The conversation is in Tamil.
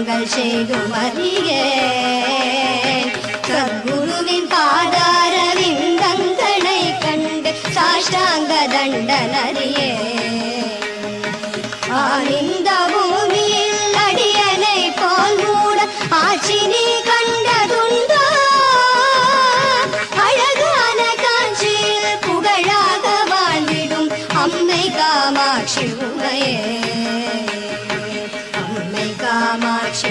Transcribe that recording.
தவங்கள் செய்து அறியேன் சத்குருவின் பாதார விந்தங்களை கண்டு சாஷ்டாங்க தண்டனறியே ஆனந்த பூமியில் அடியனை போல் மூட ஆட்சி நீ கண்டதுண்டோ அழகான காஞ்சியில் புகழாக வாழ்ந்திடும் அம்மை காமாட்சி உமையே அம்மை காமாட்சி